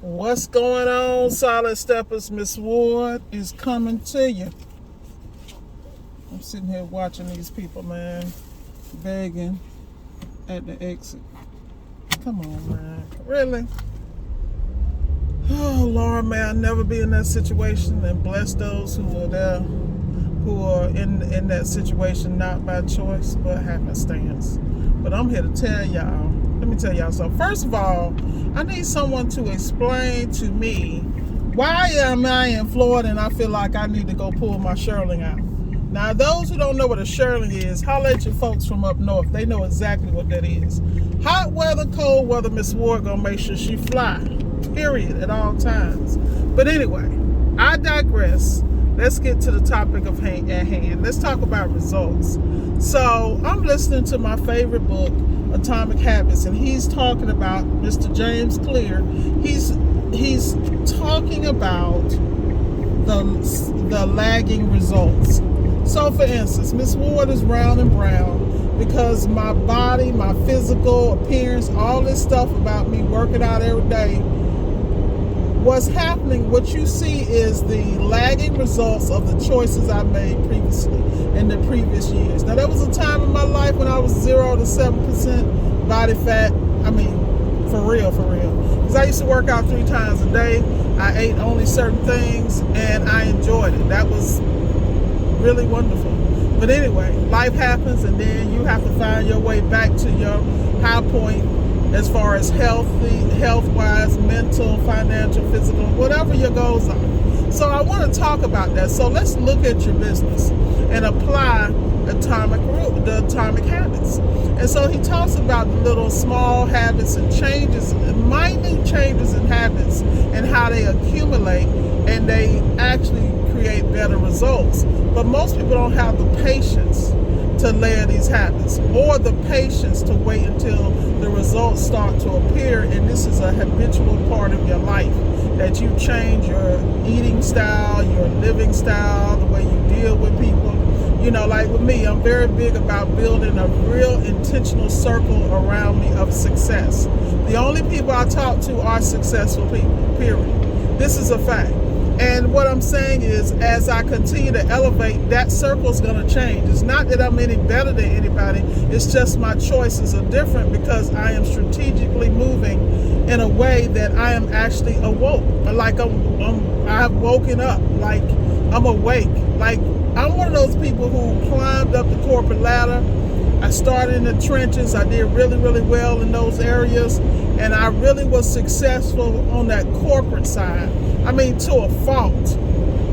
What's going on, Solid Steppers? Miss Ward is coming to you. I'm sitting here watching these people, man, begging at the exit. Come on, man. Really? Oh, Lord, may I never be in that situation, and bless those who are there, who are in that situation, not by choice, but happenstance. But I'm here to tell y'all. Let me tell y'all something. First of all, I need someone to explain to me why am I in Florida and I feel like I need to go pull my shirling out. Now, those who don't know what a shirling is, holler at your folks from up north. They know exactly what that is. Hot weather, cold weather, Miss Ward gonna make sure she fly. Period, at all times. But anyway, I digress. Let's get to the topic at hand. Let's talk about results. So I'm listening to my favorite book, Atomic Habits, and he's talking about Mr. James Clear. He's talking about the lagging results. So for instance, Miss Ward is round and brown because my body, my physical appearance, all this stuff about me working out every day. What's happening, what you see is the lagging results of the choices I made previously in the previous years. Now, there was a time in my life when I was 0 to 7% body fat. I mean, for real. Because I used to work out 3 times a day. I ate only certain things, and I enjoyed it. That was really wonderful. But anyway, life happens, and then you have to find your way back to your high point as far as health-wise, mental, financial, physical, whatever your goals are. So I want to talk about that. So let's look at your business and apply the atomic habits. And so he talks about the little small habits and changes, minute changes in habits and how they accumulate and they actually create better results. But most people don't have the patience to layer these habits or the patience to wait until the results start to appear, and this is a habitual part of your life, that you change your eating style, your living style, the way you deal with people. You know, like with me, I'm very big about building a real intentional circle around me of success. The only people I talk to are successful people, period. This is a fact. And what I'm saying is, as I continue to elevate, that circle's going to change. It's not that I'm any better than anybody. It's just my choices are different because I am strategically moving in a way that I am actually awoke. Like I've woken up. Like I'm awake. Like I'm one of those people who climbed up the corporate ladder. I started in the trenches. I did really well in those areas. And I really was successful on that corporate side. I mean, to a fault.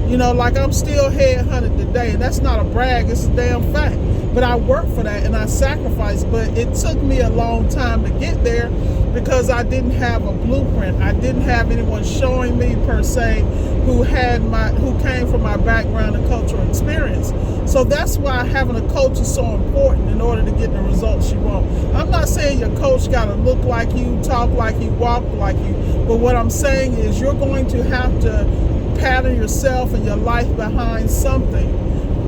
You know, like I'm still headhunted today, and that's not a brag, it's a damn fact. But I worked for that and I sacrificed, but it took me a long time to get there because I didn't have a blueprint. I didn't have anyone showing me per se who came from my background and cultural experience. So that's why having a coach is so important in order to get the results you want. I'm not saying your coach got to look like you, talk like you, walk like you, but what I'm saying is you're going to have to pattern yourself and your life behind something.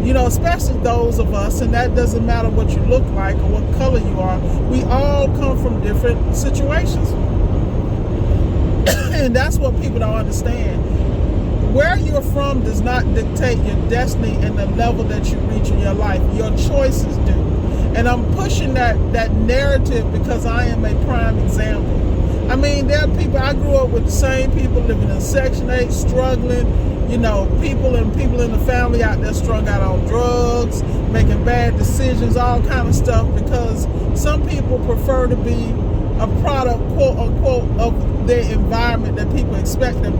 You know, especially those of us, and that doesn't matter what you look like or what color you are, we all come from different situations. And that's what people don't understand. Where you're from does not dictate your destiny and the level that you reach in your life. Your choices do. And I'm pushing that narrative because I am a prime example. I mean, there are people, I grew up with the same people living in Section 8, struggling. You know, people in the family out there strung out on drugs, making bad decisions, all kind of stuff, because some people prefer to be a product, quote unquote, of their environment that people expect them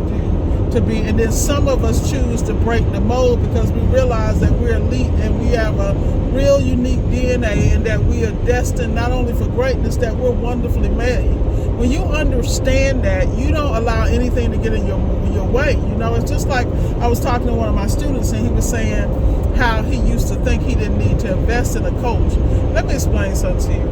to be. And then some of us choose to break the mold because we realize that we're elite and we have a real unique DNA and that we are destined not only for greatness, that we're wonderfully made. When you understand that, you don't allow anything to get in your way. You know, it's just like I was talking to one of my students and he was saying how he used to think he didn't need to invest in a coach. Let me explain something to you.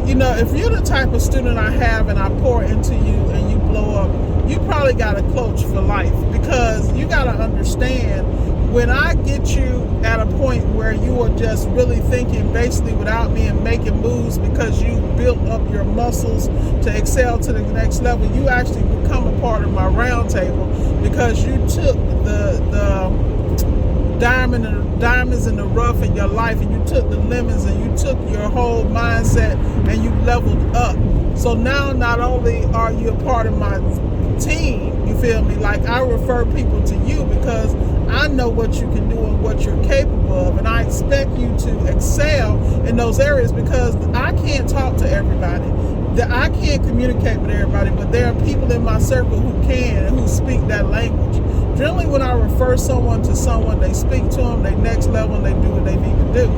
You know, if you're the type of student I have and I pour into you and you blow up, you probably got a coach for life, because you got to understand when I get you at a point where you are just really thinking basically without me and making moves because you built up your muscles to excel to the next level, you actually become a part of my round table because you took the diamonds in the rough in your life, and you took the lemons and you took your whole mindset and you leveled up. So now not only are you a part of my team, you feel me, like I refer people to you because I know what you can do and what you're capable of, and I expect you to excel in those areas because I can't talk to everybody. I can't communicate with everybody, but there are people in my circle who can and who speak that language. Generally, when I refer someone to someone, they speak to them, they next level, and they do what they need to do.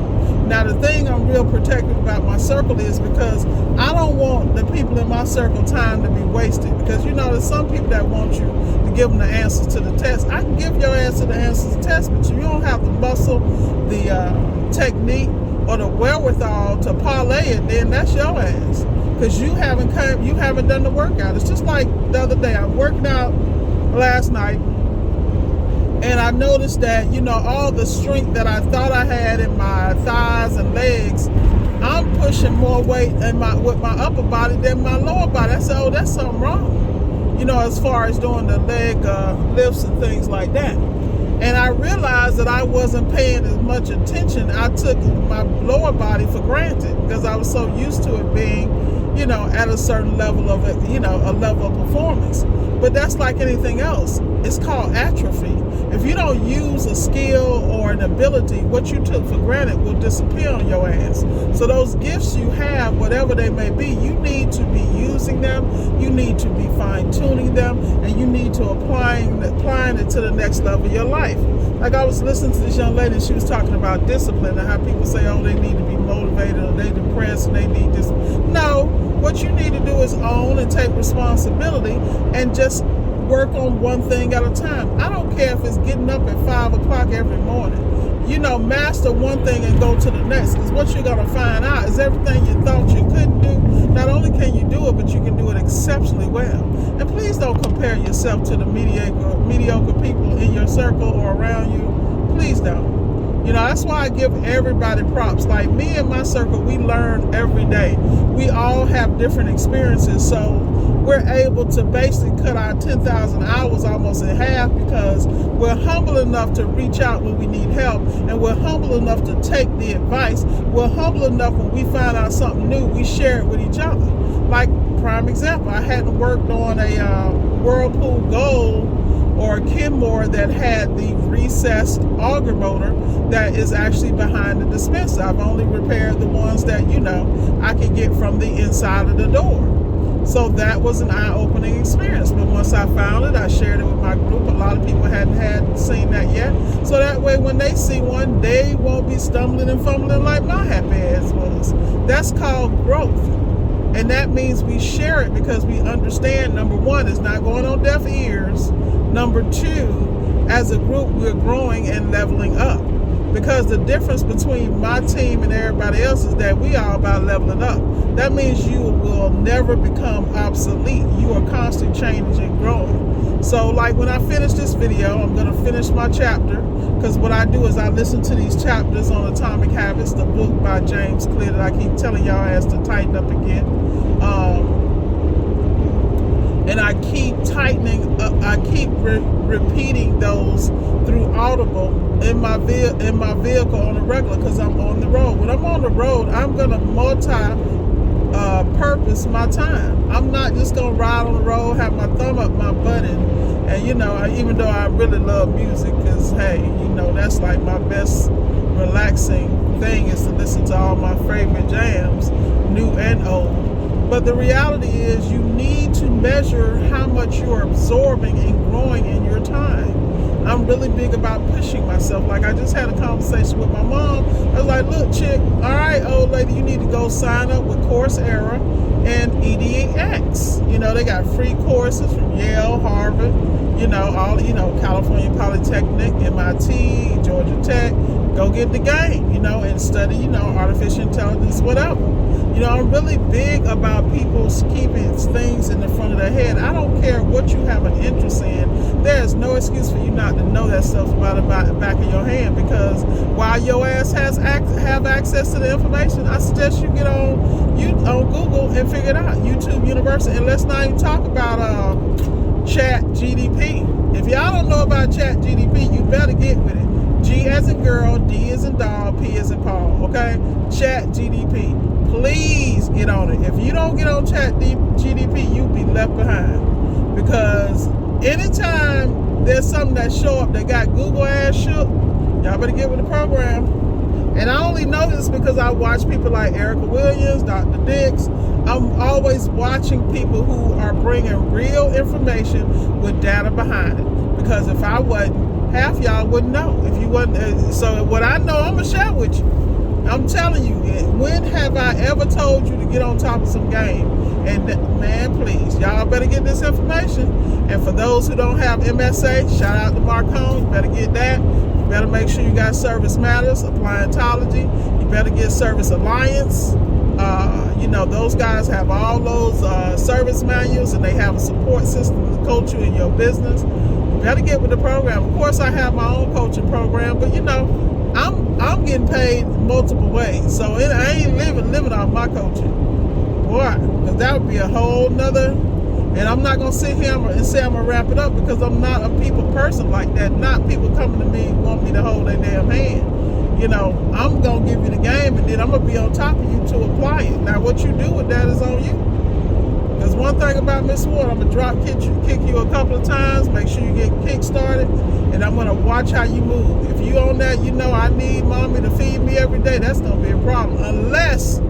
Now, the thing I'm real protective about my circle is because I don't want the people in my circle time to be wasted. Because, you know, there's some people that want you to give them the answers to the test. I can give your answer the answers to the test, but you don't have the muscle, the technique, or the wherewithal to parlay it, then that's your ass. Because you haven't done the workout. It's just like the other day, I'm working out last night, and I noticed that, you know, all the strength that I thought I had in my thighs and legs, I'm pushing more weight with my upper body than my lower body. I said, oh, that's something wrong, you know, as far as doing the leg lifts and things like that. And I realized that I wasn't paying as much attention. I took my lower body for granted because I was so used to it being, you know, at a certain level of it, you know, a level of performance. But that's like anything else. It's called atrophy. If you don't use a skill or an ability, what you took for granted will disappear on your ass. So those gifts you have, whatever they may be, you need to be using them, you need to be fine-tuning them, and you need to applying it to the next level of your life. Like I was listening to this young lady, she was talking about discipline and how people say, oh, they need to be motivated or they depressed and they need this. No, what you need to do is own and take responsibility and just work on one thing at a time. I don't care if it's getting up at 5 o'clock every morning. You know, master one thing and go to the next. Because what you're going to find out is everything you thought you couldn't do, not only can you do it, but you can do it exceptionally well. And please don't compare yourself to the mediocre people in your circle or around you. Please don't. You know, that's why I give everybody props. Like me and my circle, we learn every day. We all have different experiences, so we're able to basically cut our 10,000 hours almost in half because we're humble enough to reach out when we need help, and we're humble enough to take the advice. We're humble enough when we find out something new, we share it with each other. Like, prime example, I hadn't worked on a Whirlpool Gold or a Kenmore that had the recessed auger motor that is actually behind the dispenser. I've only repaired the ones that, you know, I could get from the inside of the door. So that was an eye-opening experience. But once I found it, I shared it with my group. A lot of people hadn't seen that yet. So that way when they see one, they won't be stumbling and fumbling like my happy ass was. That's called growth. And that means we share it because we understand, number one, it's not going on deaf ears. Number two, as a group, we're growing and leveling up. Because the difference between my team and everybody else is that we are about leveling up. That means you will never become obsolete. You are constantly changing and growing. So like when I finish this video, I'm going to finish my chapter. Because what I do is I listen to these chapters on Atomic Habits, the book by James Clear that I keep telling y'all has to tighten up again. And I keep tightening up, I keep repeating those through Audible in my vehicle on a regular because I'm on the road. When I'm on the road, I'm going to purpose my time. I'm not just going to ride on the road, have my thumb up my butt and you know, even though I really love music because, hey, you know, that's like my best relaxing thing is to listen to all my favorite jams, new and old. But the reality is you need to measure how much you're absorbing and growing in your time. I'm really big about pushing myself. Like I just had a conversation with my mom. I was like, look, chick, all right, old lady, you need to go sign up with Coursera and EDX. You know, they got free courses from Yale, Harvard, you know, all, you know, California Polytechnic, MIT, Georgia Tech. Go get the game, you know, and study, you know, artificial intelligence, whatever. You know, I'm really big about people keeping things in the front of their head. I don't care what you have an interest in. There's no excuse for you not to know that stuff about the back of your hand, because while your ass have access to the information, I suggest you get on Google and figure it out. YouTube University. And let's not even talk about Chat GDP. If y'all don't know about Chat GDP, you better get with it. G as in girl, D as in dog, P as in Paul, okay? Chat GDP. Please get on it. If you don't get on Chat GDP, you'll be left behind. Because anytime there's something that show up that got Google ass shook, y'all better get with the program. And I only know this because I watch people like Erica Williams, Dr. Dix. I'm always watching people who are bringing real information with data behind it. Because if I wasn't, half y'all wouldn't know. If you wasn't, so what I know, I'm gonna share with you. I'm telling you, when have I ever told you to get on top of some game? And man, please, y'all better get this information. And for those who don't have MSA, shout out to Marcone. You better get that. You better make sure you got Service Matters, Appliantology. You better get Service Alliance. You know, those guys have all those service manuals, and they have a support system to coach you in your business. You better get with the program. Of course, I have my own coaching program, but you know, I'm getting paid multiple ways, so I ain't living off my coaching, boy, because that would be a whole nother. And I'm not gonna sit here and say I'm gonna wrap it up, because I'm not a people person like that. Not people coming to me and want me to hold their damn hand. You know, I'm gonna give you the game, and then I'm gonna be on top of you to apply it. Now, what you do with that is on you. Because one thing about Miss Ward, I'm gonna drop kick you a couple of times, make sure you get kick started, and I'm gonna watch how you move. If you on that, you know I need mommy to feed me every day, that's gonna be a problem. Unless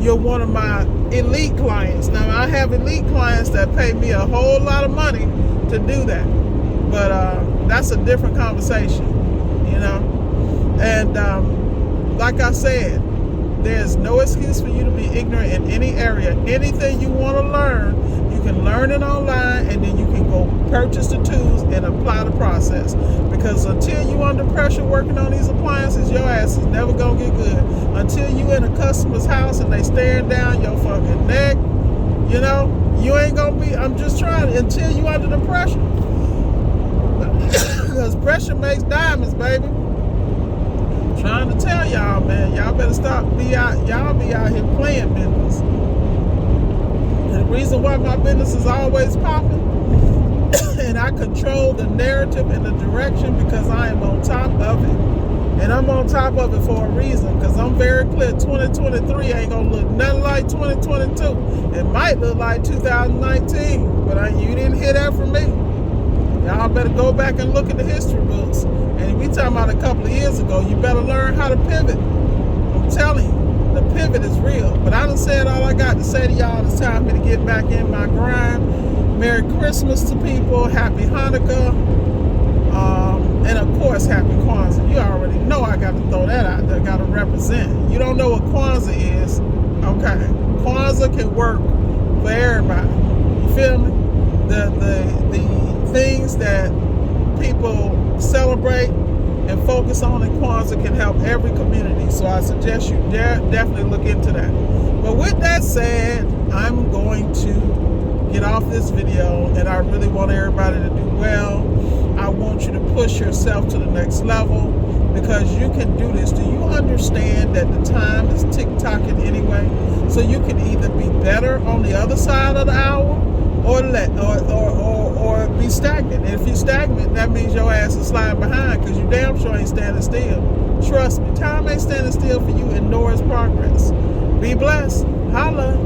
you're one of my elite clients. Now, I have elite clients that pay me a whole lot of money to do that. But that's a different conversation, you know? And like I said, there's no excuse for you to be ignorant in any area. Anything you want to learn, you can learn it online, and then you can go purchase the tools and apply the process. Because until you under pressure working on these appliances, your ass is never going to get good. Until you in a customer's house and they staring down your fucking neck, you know, you ain't going to be, I'm just trying, until you under the pressure. Because pressure makes diamonds, baby. Trying to tell y'all, man, y'all better stop y'all be out here playing business. And the reason why my business is always popping and I control the narrative and the direction, because I am on top of it. And I'm on top of it for a reason, because I'm very clear 2023 ain't gonna look nothing like 2022. It might look like 2019, but you didn't hear that from me. Y'all better go back and look at the history books. And we talking about a couple of years ago, you better learn how to pivot. I'm telling you, the pivot is real. But I done said all I got to say to y'all. It's time for me to get back in my grind. Merry Christmas to people. Happy Hanukkah. And of course, Happy Kwanzaa. You already know I got to throw that out there. Got to represent. You don't know what Kwanzaa is? Okay. Kwanzaa can work for everybody. You feel me? The things that people celebrate and focus on in Kwanzaa can help every community. So I suggest you definitely look into that. But with that said, I'm going to get off this video, and I really want everybody to do well. I want you to push yourself to the next level, because you can do this. Do you understand that the time is tick-tocking anyway? So you can either be better on the other side of the hour, or be stagnant. And if you're stagnant, that means your ass is sliding behind, because you damn sure ain't standing still. Trust me, time ain't standing still for you, and nor is progress. Be blessed. Holla.